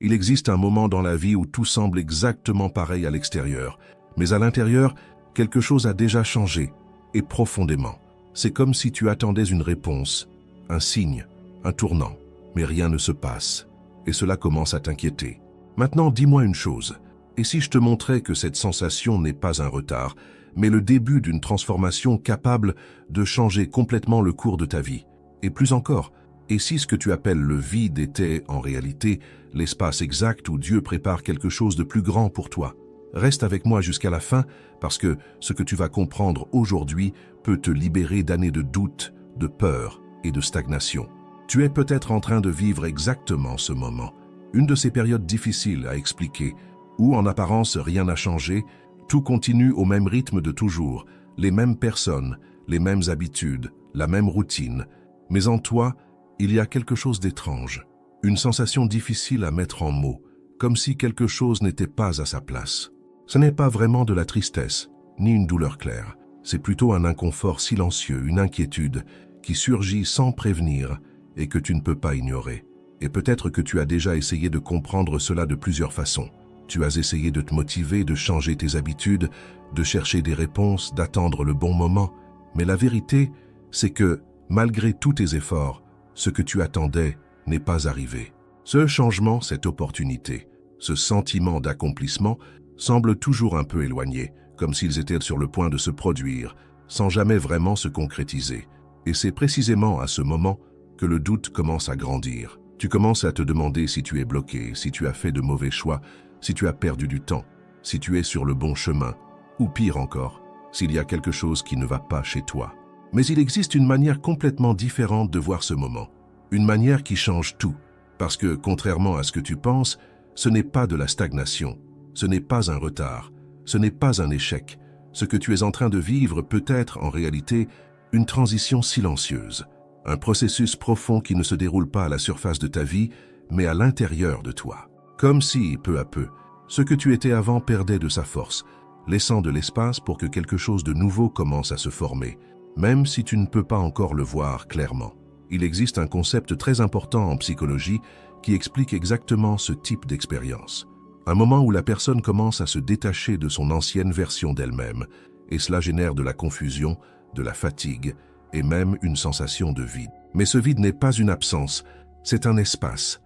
Il existe un moment dans la vie où tout semble exactement pareil à l'extérieur, mais à l'intérieur, quelque chose a déjà changé, et profondément. C'est comme si tu attendais une réponse, un signe, un tournant, mais rien ne se passe, et cela commence à t'inquiéter. Maintenant, dis-moi une chose, et si je te montrais que cette sensation n'est pas un retard, mais le début d'une transformation capable de changer complètement le cours de ta vie? Et plus encore, et si ce que tu appelles le vide était, en réalité, l'espace exact où Dieu prépare quelque chose de plus grand pour toi? Reste avec moi jusqu'à la fin, parce que ce que tu vas comprendre aujourd'hui peut te libérer d'années de doute, de peur et de stagnation. Tu es peut-être en train de vivre exactement ce moment, une de ces périodes difficiles à expliquer, où en apparence rien n'a changé, tout continue au même rythme de toujours, les mêmes personnes, les mêmes habitudes, la même routine, mais en toi, il y a quelque chose d'étrange, une sensation difficile à mettre en mots, comme si quelque chose n'était pas à sa place. Ce n'est pas vraiment de la tristesse, ni une douleur claire, c'est plutôt un inconfort silencieux, une inquiétude qui surgit sans prévenir et que tu ne peux pas ignorer. Et peut-être que tu as déjà essayé de comprendre cela de plusieurs façons. Tu as essayé de te motiver, de changer tes habitudes, de chercher des réponses, d'attendre le bon moment. Mais la vérité, c'est que, malgré tous tes efforts, ce que tu attendais n'est pas arrivé. Ce changement, cette opportunité, ce sentiment d'accomplissement semble toujours un peu éloigné, comme s'ils étaient sur le point de se produire, sans jamais vraiment se concrétiser. Et c'est précisément à ce moment que le doute commence à grandir. Tu commences à te demander si tu es bloqué, si tu as fait de mauvais choix, si tu as perdu du temps, si tu es sur le bon chemin, ou pire encore, s'il y a quelque chose qui ne va pas chez toi. Mais il existe une manière complètement différente de voir ce moment, une manière qui change tout, parce que, contrairement à ce que tu penses, ce n'est pas de la stagnation, ce n'est pas un retard, ce n'est pas un échec. Ce que tu es en train de vivre peut être, en réalité, une transition silencieuse, un processus profond qui ne se déroule pas à la surface de ta vie, mais à l'intérieur de toi. Comme si, peu à peu, ce que tu étais avant perdait de sa force, laissant de l'espace pour que quelque chose de nouveau commence à se former, même si tu ne peux pas encore le voir clairement. Il existe un concept très important en psychologie qui explique exactement ce type d'expérience. Un moment où la personne commence à se détacher de son ancienne version d'elle-même, et cela génère de la confusion, de la fatigue, et même une sensation de vide. Mais ce vide n'est pas une absence, c'est un espace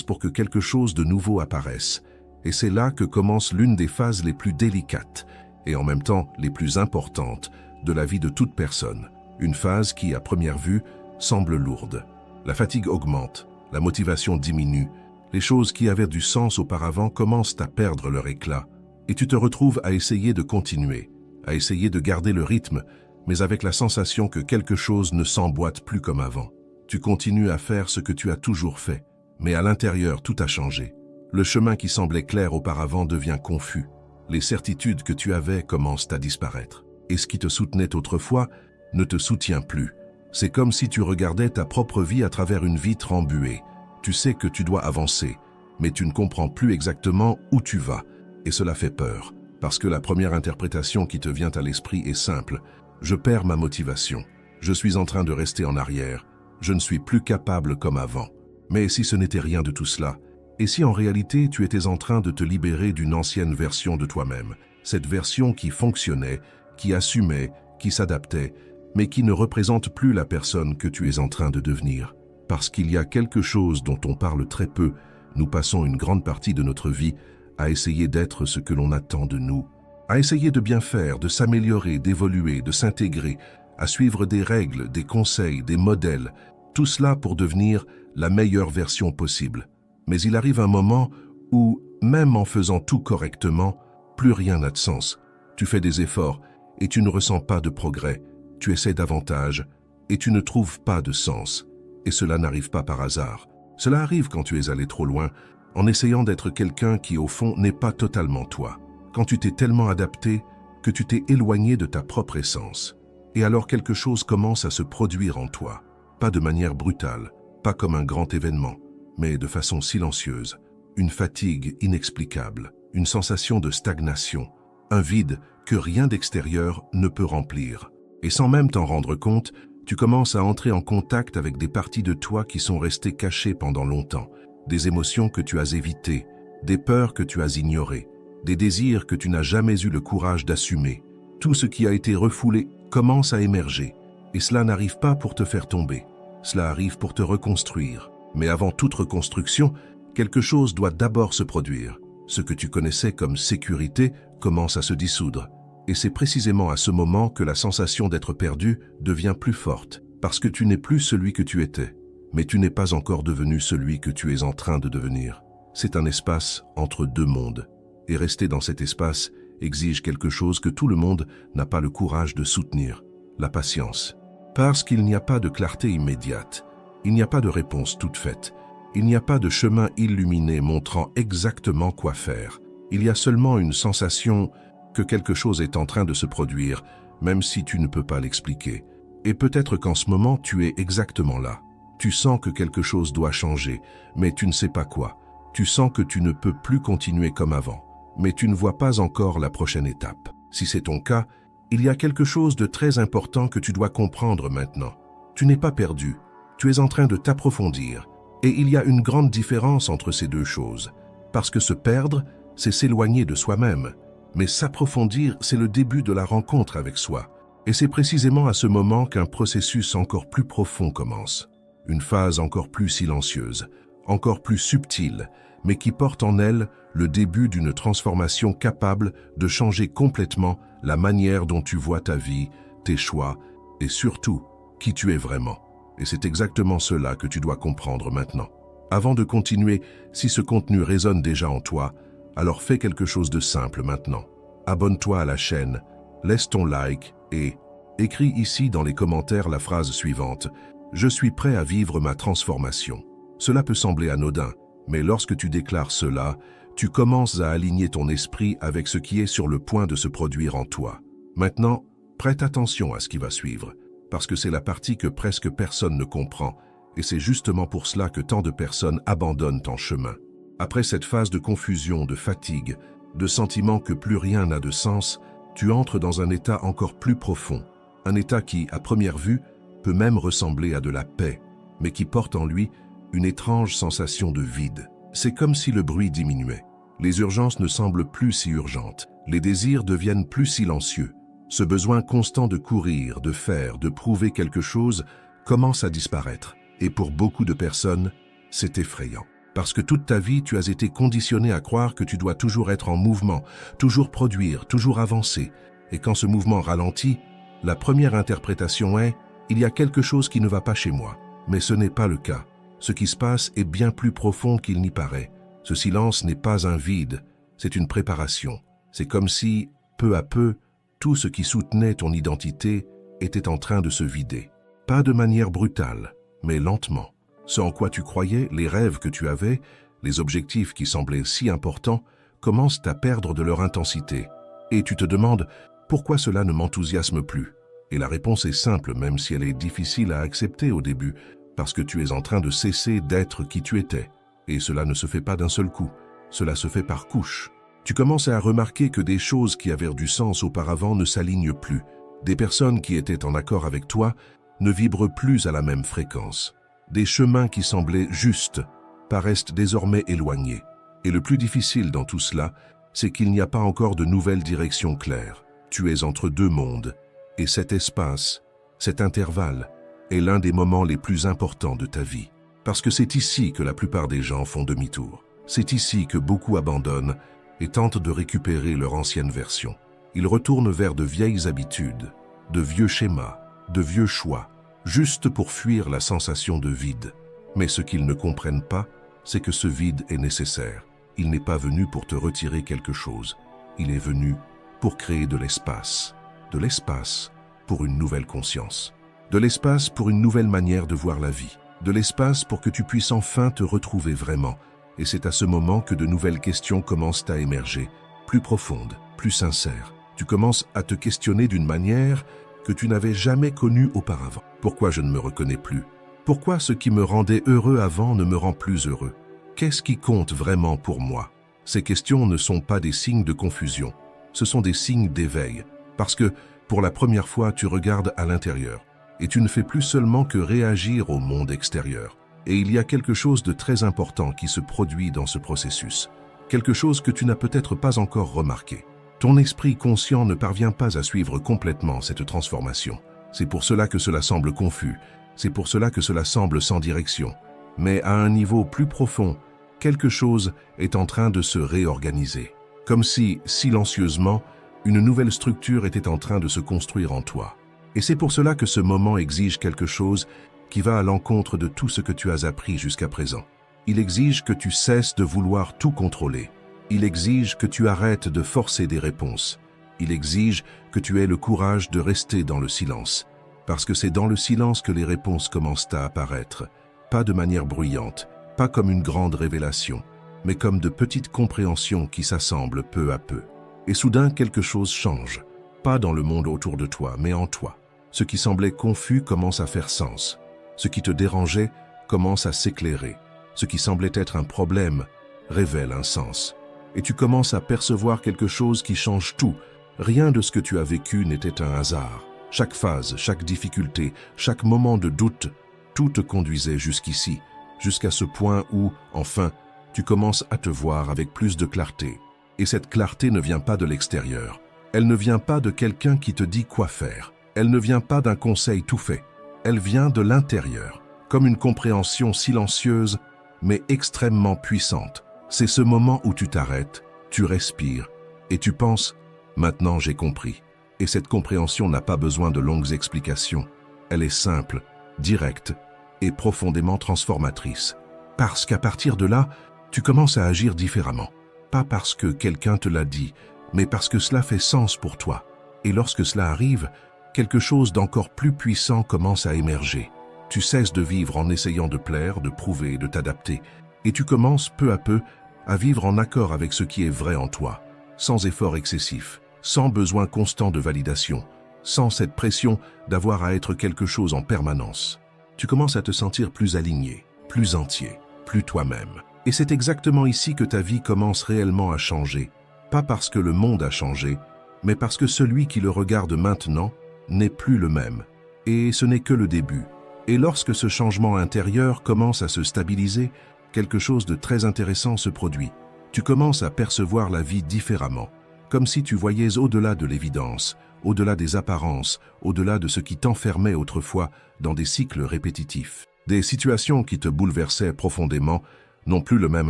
pour que quelque chose de nouveau apparaisse. Et c'est là que commence l'une des phases les plus délicates, et en même temps les plus importantes, de la vie de toute personne. Une phase qui, à première vue, semble lourde. La fatigue augmente, la motivation diminue, les choses qui avaient du sens auparavant commencent à perdre leur éclat, et tu te retrouves à essayer de continuer, à essayer de garder le rythme, mais avec la sensation que quelque chose ne s'emboîte plus comme avant. Tu continues à faire ce que tu as toujours fait, mais à l'intérieur tout a changé. Le chemin qui semblait clair auparavant devient confus. Les certitudes que tu avais commencent à disparaître. Et ce qui te soutenait autrefois ne te soutient plus. C'est comme si tu regardais ta propre vie à travers une vitre embuée. Tu sais que tu dois avancer, mais tu ne comprends plus exactement où tu vas. Et cela fait peur, parce que la première interprétation qui te vient à l'esprit est simple. Je perds ma motivation. Je suis en train de rester en arrière. Je ne suis plus capable comme avant. Mais si ce n'était rien de tout cela, et si en réalité tu étais en train de te libérer d'une ancienne version de toi-même, cette version qui fonctionnait, qui assumait, qui s'adaptait, mais qui ne représente plus la personne que tu es en train de devenir. Parce qu'il y a quelque chose dont on parle très peu, nous passons une grande partie de notre vie à essayer d'être ce que l'on attend de nous, à essayer de bien faire, de s'améliorer, d'évoluer, de s'intégrer, à suivre des règles, des conseils, des modèles, tout cela pour devenir la meilleure version possible. Mais il arrive un moment où, même en faisant tout correctement, plus rien n'a de sens. Tu fais des efforts et tu ne ressens pas de progrès. Tu essaies davantage et tu ne trouves pas de sens. Et cela n'arrive pas par hasard. Cela arrive quand tu es allé trop loin, en essayant d'être quelqu'un qui, au fond, n'est pas totalement toi. Quand tu t'es tellement adapté que tu t'es éloigné de ta propre essence. Et alors quelque chose commence à se produire en toi. Pas de manière brutale, pas comme un grand événement, mais de façon silencieuse. Une fatigue inexplicable, une sensation de stagnation, un vide que rien d'extérieur ne peut remplir. Et sans même t'en rendre compte, tu commences à entrer en contact avec des parties de toi qui sont restées cachées pendant longtemps, des émotions que tu as évitées, des peurs que tu as ignorées, des désirs que tu n'as jamais eu le courage d'assumer. Tout ce qui a été refoulé commence à émerger, et cela n'arrive pas pour te faire tomber, cela arrive pour te reconstruire. Mais avant toute reconstruction, quelque chose doit d'abord se produire. Ce que tu connaissais comme sécurité commence à se dissoudre. Et c'est précisément à ce moment que la sensation d'être perdu devient plus forte, parce que tu n'es plus celui que tu étais, mais tu n'es pas encore devenu celui que tu es en train de devenir. C'est un espace entre deux mondes, et rester dans cet espace exige quelque chose que tout le monde n'a pas le courage de soutenir, la patience. Parce qu'il n'y a pas de clarté immédiate, il n'y a pas de réponse toute faite, il n'y a pas de chemin illuminé montrant exactement quoi faire. Il y a seulement une sensation que quelque chose est en train de se produire, même si tu ne peux pas l'expliquer. Et peut-être qu'en ce moment, tu es exactement là. Tu sens que quelque chose doit changer, mais tu ne sais pas quoi. Tu sens que tu ne peux plus continuer comme avant, mais tu ne vois pas encore la prochaine étape. Si c'est ton cas, il y a quelque chose de très important que tu dois comprendre maintenant. Tu n'es pas perdu, tu es en train de t'approfondir. Et il y a une grande différence entre ces deux choses, parce que se perdre, c'est s'éloigner de soi-même. Mais s'approfondir, c'est le début de la rencontre avec soi. Et c'est précisément à ce moment qu'un processus encore plus profond commence. Une phase encore plus silencieuse, encore plus subtile, mais qui porte en elle le début d'une transformation capable de changer complètement la manière dont tu vois ta vie, tes choix, et surtout, qui tu es vraiment. Et c'est exactement cela que tu dois comprendre maintenant. Avant de continuer, si ce contenu résonne déjà en toi, alors fais quelque chose de simple maintenant. Abonne-toi à la chaîne, laisse ton like et écris ici dans les commentaires la phrase suivante « Je suis prêt à vivre ma transformation ». Cela peut sembler anodin, mais lorsque tu déclares cela, tu commences à aligner ton esprit avec ce qui est sur le point de se produire en toi. Maintenant, prête attention à ce qui va suivre, parce que c'est la partie que presque personne ne comprend, et c'est justement pour cela que tant de personnes abandonnent en chemin. Après cette phase de confusion, de fatigue, de sentiment que plus rien n'a de sens, tu entres dans un état encore plus profond, un état qui, à première vue, peut même ressembler à de la paix, mais qui porte en lui une étrange sensation de vide. C'est comme si le bruit diminuait. Les urgences ne semblent plus si urgentes, les désirs deviennent plus silencieux. Ce besoin constant de courir, de faire, de prouver quelque chose commence à disparaître. Et pour beaucoup de personnes, c'est effrayant. Parce que toute ta vie, tu as été conditionné à croire que tu dois toujours être en mouvement, toujours produire, toujours avancer. Et quand ce mouvement ralentit, la première interprétation est « il y a quelque chose qui ne va pas chez moi ». Mais ce n'est pas le cas. Ce qui se passe est bien plus profond qu'il n'y paraît. Ce silence n'est pas un vide, c'est une préparation. C'est comme si, peu à peu, tout ce qui soutenait ton identité était en train de se vider. Pas de manière brutale, mais lentement. Ce en quoi tu croyais, les rêves que tu avais, les objectifs qui semblaient si importants, commencent à perdre de leur intensité. Et tu te demandes pourquoi cela ne m'enthousiasme plus. Et la réponse est simple, même si elle est difficile à accepter au début, parce que tu es en train de cesser d'être qui tu étais. Et cela ne se fait pas d'un seul coup, cela se fait par couches. Tu commences à remarquer que des choses qui avaient du sens auparavant ne s'alignent plus. Des personnes qui étaient en accord avec toi ne vibrent plus à la même fréquence. Des chemins qui semblaient justes paraissent désormais éloignés. Et le plus difficile dans tout cela, c'est qu'il n'y a pas encore de nouvelles directions claires. Tu es entre deux mondes. Et cet espace, cet intervalle, est l'un des moments les plus importants de ta vie. Parce que c'est ici que la plupart des gens font demi-tour. C'est ici que beaucoup abandonnent et tentent de récupérer leur ancienne version. Ils retournent vers de vieilles habitudes, de vieux schémas, de vieux choix, juste pour fuir la sensation de vide. Mais ce qu'ils ne comprennent pas, c'est que ce vide est nécessaire. Il n'est pas venu pour te retirer quelque chose. Il est venu pour créer de l'espace. De l'espace pour une nouvelle conscience. De l'espace pour une nouvelle manière de voir la vie. De l'espace pour que tu puisses enfin te retrouver vraiment. Et c'est à ce moment que de nouvelles questions commencent à émerger, plus profondes, plus sincères. Tu commences à te questionner d'une manière que tu n'avais jamais connue auparavant. Pourquoi je ne me reconnais plus? Pourquoi ce qui me rendait heureux avant ne me rend plus heureux? Qu'est-ce qui compte vraiment pour moi? Ces questions ne sont pas des signes de confusion, ce sont des signes d'éveil. Parce que, pour la première fois, tu regardes à l'intérieur. Et tu ne fais plus seulement que réagir au monde extérieur. Et il y a quelque chose de très important qui se produit dans ce processus. Quelque chose que tu n'as peut-être pas encore remarqué. Ton esprit conscient ne parvient pas à suivre complètement cette transformation. C'est pour cela que cela semble confus. C'est pour cela que cela semble sans direction. Mais à un niveau plus profond, quelque chose est en train de se réorganiser. Comme si, silencieusement, une nouvelle structure était en train de se construire en toi. Et c'est pour cela que ce moment exige quelque chose qui va à l'encontre de tout ce que tu as appris jusqu'à présent. Il exige que tu cesses de vouloir tout contrôler. Il exige que tu arrêtes de forcer des réponses. Il exige que tu aies le courage de rester dans le silence. Parce que c'est dans le silence que les réponses commencent à apparaître. Pas de manière bruyante, pas comme une grande révélation, mais comme de petites compréhensions qui s'assemblent peu à peu. Et soudain, quelque chose change. Pas dans le monde autour de toi, mais en toi. Ce qui semblait confus commence à faire sens. Ce qui te dérangeait commence à s'éclairer. Ce qui semblait être un problème révèle un sens. Et tu commences à percevoir quelque chose qui change tout. Rien de ce que tu as vécu n'était un hasard. Chaque phase, chaque difficulté, chaque moment de doute, tout te conduisait jusqu'ici, jusqu'à ce point où, enfin, tu commences à te voir avec plus de clarté. Et cette clarté ne vient pas de l'extérieur. Elle ne vient pas de quelqu'un qui te dit quoi faire. Elle ne vient pas d'un conseil tout fait. Elle vient de l'intérieur, comme une compréhension silencieuse, mais extrêmement puissante. C'est ce moment où tu t'arrêtes, tu respires, et tu penses « Maintenant j'ai compris ». Et cette compréhension n'a pas besoin de longues explications. Elle est simple, directe et profondément transformatrice. Parce qu'à partir de là, tu commences à agir différemment. Pas parce que quelqu'un te l'a dit, mais parce que cela fait sens pour toi. Et lorsque cela arrive, quelque chose d'encore plus puissant commence à émerger. Tu cesses de vivre en essayant de plaire, de prouver, de t'adapter. Et tu commences peu à peu à vivre en accord avec ce qui est vrai en toi, sans effort excessif, sans besoin constant de validation, sans cette pression d'avoir à être quelque chose en permanence. Tu commences à te sentir plus aligné, plus entier, plus toi-même. Et c'est exactement ici que ta vie commence réellement à changer, pas parce que le monde a changé, mais parce que celui qui le regarde maintenant n'est plus le même. Et ce n'est que le début. Et lorsque ce changement intérieur commence à se stabiliser, quelque chose de très intéressant se produit. Tu commences à percevoir la vie différemment, comme si tu voyais au-delà de l'évidence, au-delà des apparences, au-delà de ce qui t'enfermait autrefois dans des cycles répétitifs. Des situations qui te bouleversaient profondément n'ont plus le même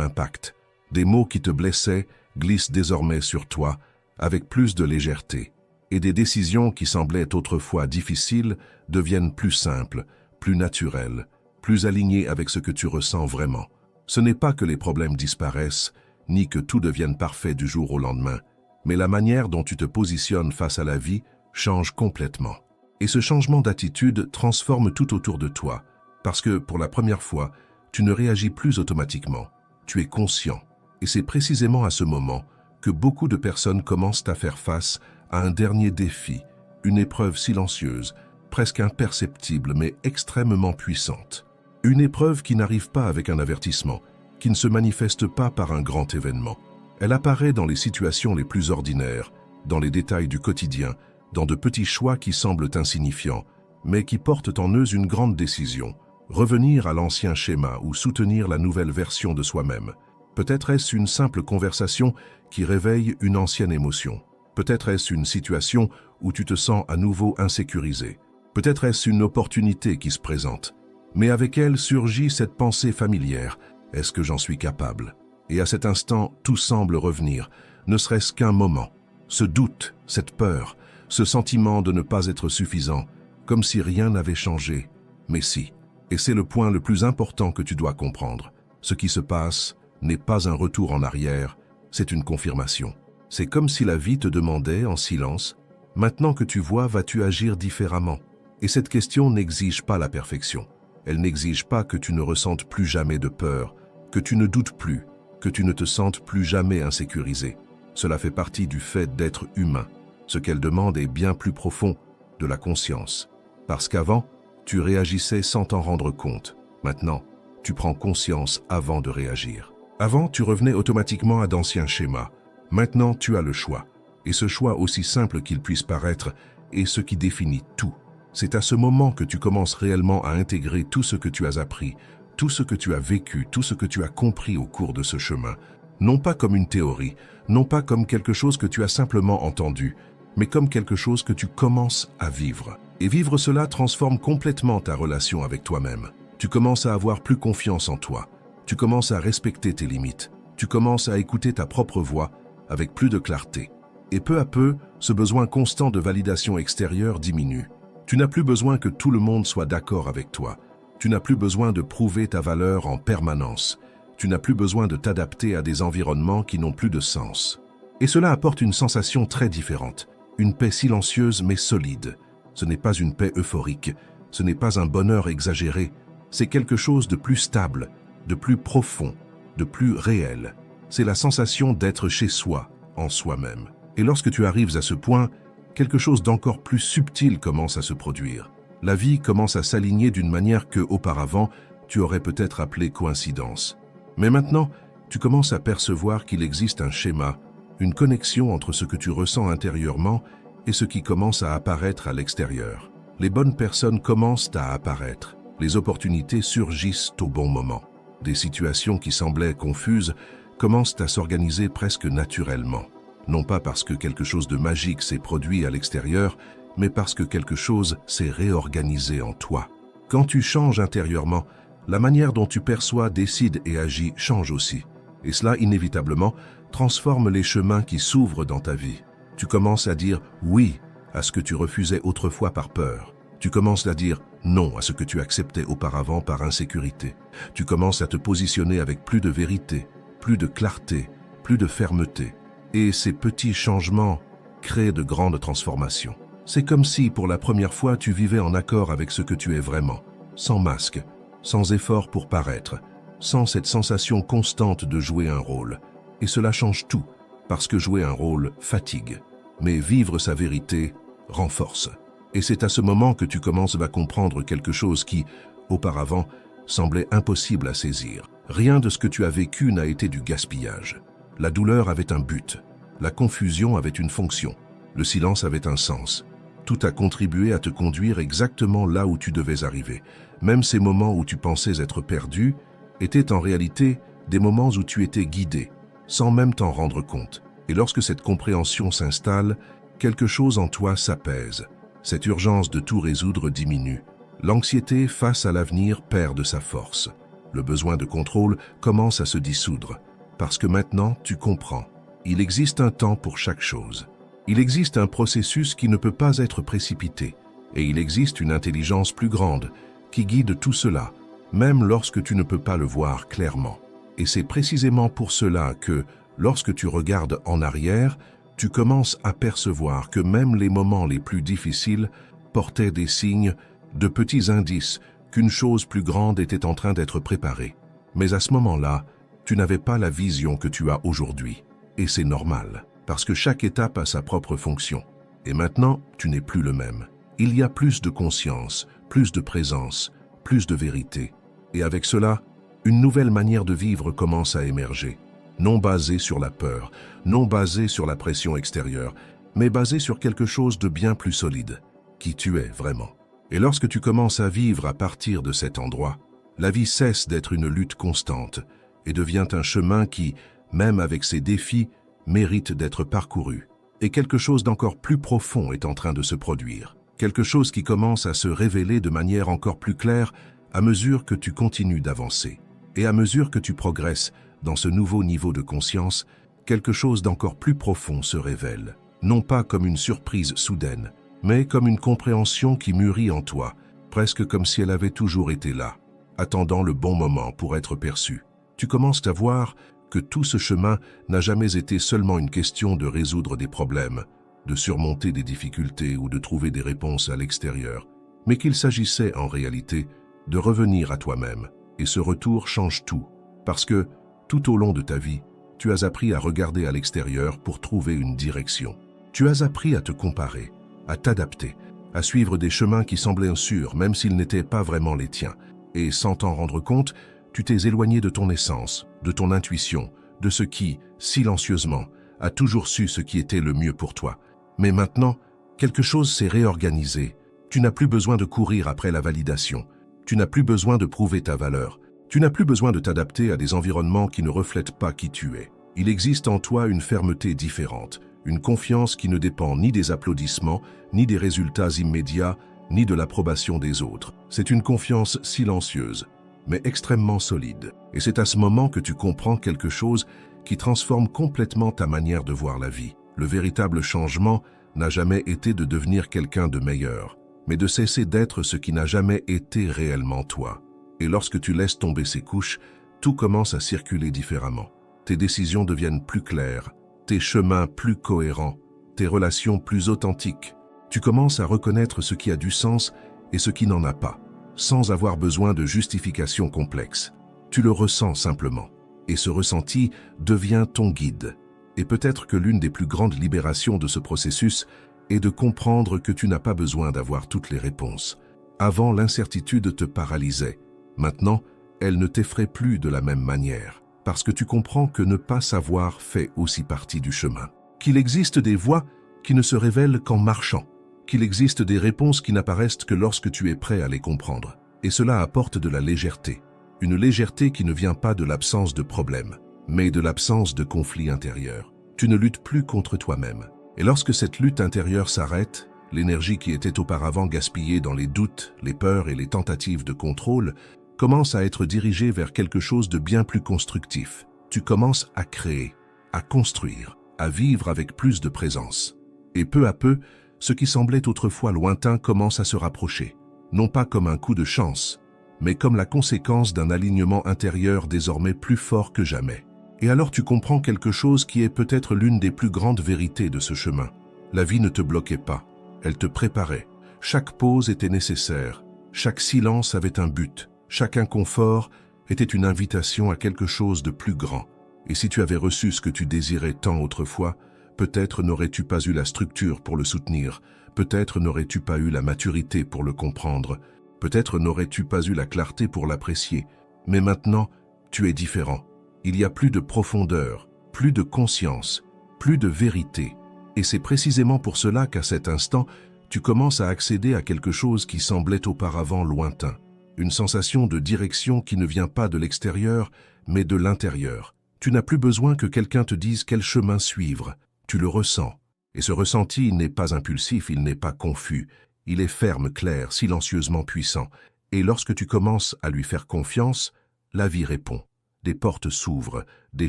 impact. Des mots qui te blessaient glissent désormais sur toi avec plus de légèreté. Et des décisions qui semblaient autrefois difficiles deviennent plus simples, plus naturelles, plus alignées avec ce que tu ressens vraiment. Ce n'est pas que les problèmes disparaissent, ni que tout devienne parfait du jour au lendemain, mais la manière dont tu te positionnes face à la vie change complètement. Et ce changement d'attitude transforme tout autour de toi, parce que, pour la première fois, tu ne réagis plus automatiquement. Tu es conscient. Et c'est précisément à ce moment que beaucoup de personnes commencent à faire face à un dernier défi, une épreuve silencieuse, presque imperceptible mais extrêmement puissante. Une épreuve qui n'arrive pas avec un avertissement, qui ne se manifeste pas par un grand événement. Elle apparaît dans les situations les plus ordinaires, dans les détails du quotidien, dans de petits choix qui semblent insignifiants, mais qui portent en eux une grande décision. Revenir à l'ancien schéma ou soutenir la nouvelle version de soi-même. Peut-être est-ce une simple conversation qui réveille une ancienne émotion. Peut-être est-ce une situation où tu te sens à nouveau insécurisé. Peut-être est-ce une opportunité qui se présente. Mais avec elle surgit cette pensée familière. Est-ce que j'en suis capable? Et à cet instant, tout semble revenir, ne serait-ce qu'un moment. Ce doute, cette peur, ce sentiment de ne pas être suffisant, comme si rien n'avait changé. Mais si. Et c'est le point le plus important que tu dois comprendre. Ce qui se passe n'est pas un retour en arrière, c'est une confirmation. C'est comme si la vie te demandait, en silence, « Maintenant que tu vois, vas-tu agir différemment ?» Et cette question n'exige pas la perfection. Elle n'exige pas que tu ne ressentes plus jamais de peur, que tu ne doutes plus, que tu ne te sentes plus jamais insécurisé. Cela fait partie du fait d'être humain. Ce qu'elle demande est bien plus profond, de la conscience. Parce qu'avant, tu réagissais sans t'en rendre compte. Maintenant, tu prends conscience avant de réagir. Avant, tu revenais automatiquement à d'anciens schémas. Maintenant, tu as le choix. Et ce choix, aussi simple qu'il puisse paraître, est ce qui définit tout. C'est à ce moment que tu commences réellement à intégrer tout ce que tu as appris, tout ce que tu as vécu, tout ce que tu as compris au cours de ce chemin, non pas comme une théorie, non pas comme quelque chose que tu as simplement entendu, mais comme quelque chose que tu commences à vivre. Et vivre cela transforme complètement ta relation avec toi-même. Tu commences à avoir plus confiance en toi. Tu commences à respecter tes limites. Tu commences à écouter ta propre voix avec plus de clarté. Et peu à peu, ce besoin constant de validation extérieure diminue. Tu n'as plus besoin que tout le monde soit d'accord avec toi. Tu n'as plus besoin de prouver ta valeur en permanence. Tu n'as plus besoin de t'adapter à des environnements qui n'ont plus de sens. Et cela apporte une sensation très différente. Une paix silencieuse mais solide. Ce n'est pas une paix euphorique. Ce n'est pas un bonheur exagéré. C'est quelque chose de plus stable, de plus profond, de plus réel. C'est la sensation d'être chez soi, en soi-même. Et lorsque tu arrives à ce point, quelque chose d'encore plus subtil commence à se produire. La vie commence à s'aligner d'une manière que, auparavant, tu aurais peut-être appelée coïncidence. Mais maintenant, tu commences à percevoir qu'il existe un schéma, une connexion entre ce que tu ressens intérieurement et ce qui commence à apparaître à l'extérieur. Les bonnes personnes commencent à apparaître. Les opportunités surgissent au bon moment. Des situations qui semblaient confuses commencent à s'organiser presque naturellement. Non pas parce que quelque chose de magique s'est produit à l'extérieur, mais parce que quelque chose s'est réorganisé en toi. Quand tu changes intérieurement, la manière dont tu perçois, décides et agis change aussi. Et cela, inévitablement, transforme les chemins qui s'ouvrent dans ta vie. Tu commences à dire oui à ce que tu refusais autrefois par peur. Tu commences à dire non à ce que tu acceptais auparavant par insécurité. Tu commences à te positionner avec plus de vérité, plus de clarté, plus de fermeté. Et ces petits changements créent de grandes transformations. C'est comme si, pour la première fois, tu vivais en accord avec ce que tu es vraiment, sans masque, sans effort pour paraître, sans cette sensation constante de jouer un rôle. Et cela change tout, parce que jouer un rôle fatigue. Mais vivre sa vérité renforce. Et c'est à ce moment que tu commences à comprendre quelque chose qui, auparavant, semblait impossible à saisir. Rien de ce que tu as vécu n'a été du gaspillage. La douleur avait un but. La confusion avait une fonction. Le silence avait un sens. Tout a contribué à te conduire exactement là où tu devais arriver. Même ces moments où tu pensais être perdu étaient en réalité des moments où tu étais guidé, sans même t'en rendre compte. Et lorsque cette compréhension s'installe, quelque chose en toi s'apaise. Cette urgence de tout résoudre diminue. L'anxiété face à l'avenir perd de sa force. Le besoin de contrôle commence à se dissoudre. Parce que maintenant, tu comprends. Il existe un temps pour chaque chose. Il existe un processus qui ne peut pas être précipité. Et il existe une intelligence plus grande qui guide tout cela, même lorsque tu ne peux pas le voir clairement. Et c'est précisément pour cela que, lorsque tu regardes en arrière, tu commences à percevoir que même les moments les plus difficiles portaient des signes, de petits indices, qu'une chose plus grande était en train d'être préparée. Mais à ce moment-là, tu n'avais pas la vision que tu as aujourd'hui. Et c'est normal, parce que chaque étape a sa propre fonction. Et maintenant, tu n'es plus le même. Il y a plus de conscience, plus de présence, plus de vérité. Et avec cela, une nouvelle manière de vivre commence à émerger. Non basée sur la peur, non basée sur la pression extérieure, mais basée sur quelque chose de bien plus solide, qui tu es vraiment. Et lorsque tu commences à vivre à partir de cet endroit, la vie cesse d'être une lutte constante et devient un chemin qui, même avec ses défis, mérite d'être parcouru. Et quelque chose d'encore plus profond est en train de se produire. Quelque chose qui commence à se révéler de manière encore plus claire à mesure que tu continues d'avancer. Et à mesure que tu progresses dans ce nouveau niveau de conscience, quelque chose d'encore plus profond se révèle. Non pas comme une surprise soudaine, mais comme une compréhension qui mûrit en toi, presque comme si elle avait toujours été là, attendant le bon moment pour être perçue. Tu commences à voir que tout ce chemin n'a jamais été seulement une question de résoudre des problèmes, de surmonter des difficultés ou de trouver des réponses à l'extérieur, mais qu'il s'agissait en réalité de revenir à toi-même. Et ce retour change tout, parce que, tout au long de ta vie, tu as appris à regarder à l'extérieur pour trouver une direction. Tu as appris à te comparer, à t'adapter, à suivre des chemins qui semblaient sûrs, même s'ils n'étaient pas vraiment les tiens. Et sans t'en rendre compte, tu t'es éloigné de ton essence, de ton intuition, de ce qui, silencieusement, a toujours su ce qui était le mieux pour toi. Mais maintenant, quelque chose s'est réorganisé. Tu n'as plus besoin de courir après la validation. Tu n'as plus besoin de prouver ta valeur, Tu n'as plus besoin de t'adapter à des environnements qui ne reflètent pas qui tu es. Il existe en toi une fermeté différente, une confiance qui ne dépend ni des applaudissements, ni des résultats immédiats, ni de l'approbation des autres. C'est une confiance silencieuse, mais extrêmement solide. Et c'est à ce moment que tu comprends quelque chose qui transforme complètement ta manière de voir la vie. Le véritable changement n'a jamais été de devenir quelqu'un de meilleur, mais de cesser d'être ce qui n'a jamais été réellement toi. Et lorsque tu laisses tomber ces couches, tout commence à circuler différemment. Tes décisions deviennent plus claires, tes chemins plus cohérents, tes relations plus authentiques. Tu commences à reconnaître ce qui a du sens et ce qui n'en a pas, sans avoir besoin de justifications complexes. Tu le ressens simplement, et ce ressenti devient ton guide. Et peut-être que l'une des plus grandes libérations de ce processus est de comprendre que tu n'as pas besoin d'avoir toutes les réponses. Avant, l'incertitude te paralysait. Maintenant, elle ne t'effraie plus de la même manière, parce que tu comprends que ne pas savoir fait aussi partie du chemin. Qu'il existe des voies qui ne se révèlent qu'en marchant, qu'il existe des réponses qui n'apparaissent que lorsque tu es prêt à les comprendre. Et cela apporte de la légèreté. Une légèreté qui ne vient pas de l'absence de problèmes, mais de l'absence de conflit intérieur. Tu ne luttes plus contre toi-même. Et lorsque cette lutte intérieure s'arrête, l'énergie qui était auparavant gaspillée dans les doutes, les peurs et les tentatives de contrôle commence à être dirigée vers quelque chose de bien plus constructif. Tu commences à créer, à construire, à vivre avec plus de présence. Et peu à peu, ce qui semblait autrefois lointain commence à se rapprocher, non pas comme un coup de chance, mais comme la conséquence d'un alignement intérieur désormais plus fort que jamais. Et alors tu comprends quelque chose qui est peut-être l'une des plus grandes vérités de ce chemin. La vie ne te bloquait pas, elle te préparait. Chaque pause était nécessaire, chaque silence avait un but, chaque inconfort était une invitation à quelque chose de plus grand. Et si tu avais reçu ce que tu désirais tant autrefois, peut-être n'aurais-tu pas eu la structure pour le soutenir, peut-être n'aurais-tu pas eu la maturité pour le comprendre, peut-être n'aurais-tu pas eu la clarté pour l'apprécier. Mais maintenant, tu es différent. Il y a plus de profondeur, plus de conscience, plus de vérité. Et c'est précisément pour cela qu'à cet instant, tu commences à accéder à quelque chose qui semblait auparavant lointain. Une sensation de direction qui ne vient pas de l'extérieur, mais de l'intérieur. Tu n'as plus besoin que quelqu'un te dise quel chemin suivre. Tu le ressens. Et ce ressenti n'est pas impulsif, il n'est pas confus. Il est ferme, clair, silencieusement puissant. Et lorsque tu commences à lui faire confiance, la vie répond. Des portes s'ouvrent, des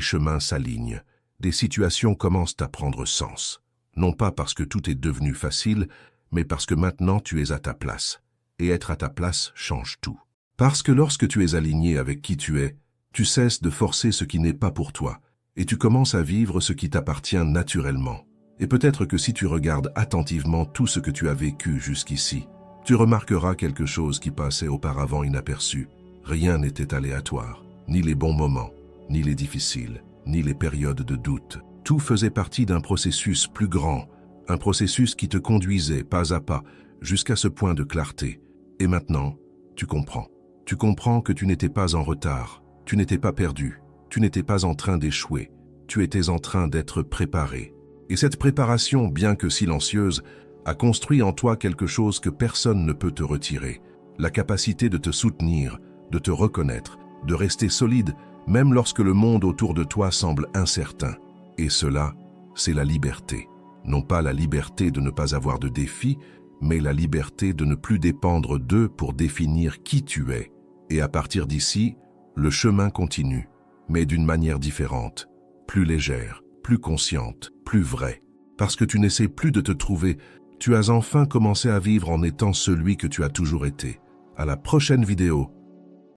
chemins s'alignent, des situations commencent à prendre sens. Non pas parce que tout est devenu facile, mais parce que maintenant tu es à ta place. Et être à ta place change tout. Parce que lorsque tu es aligné avec qui tu es, tu cesses de forcer ce qui n'est pas pour toi, et tu commences à vivre ce qui t'appartient naturellement. Et peut-être que si tu regardes attentivement tout ce que tu as vécu jusqu'ici, tu remarqueras quelque chose qui passait auparavant inaperçu. Rien n'était aléatoire. Ni les bons moments, ni les difficiles, ni les périodes de doute. Tout faisait partie d'un processus plus grand, un processus qui te conduisait pas à pas jusqu'à ce point de clarté. Et maintenant, tu comprends. Tu comprends que tu n'étais pas en retard, tu n'étais pas perdu, tu n'étais pas en train d'échouer, tu étais en train d'être préparé. Et cette préparation, bien que silencieuse, a construit en toi quelque chose que personne ne peut te retirer. La capacité de te soutenir, de te reconnaître, de rester solide, même lorsque le monde autour de toi semble incertain. Et cela, c'est la liberté. Non pas la liberté de ne pas avoir de défis, mais la liberté de ne plus dépendre d'eux pour définir qui tu es. Et à partir d'ici, le chemin continue, mais d'une manière différente, plus légère, plus consciente, plus vraie. Parce que tu n'essaies plus de te trouver, tu as enfin commencé à vivre en étant celui que tu as toujours été. À la prochaine vidéo.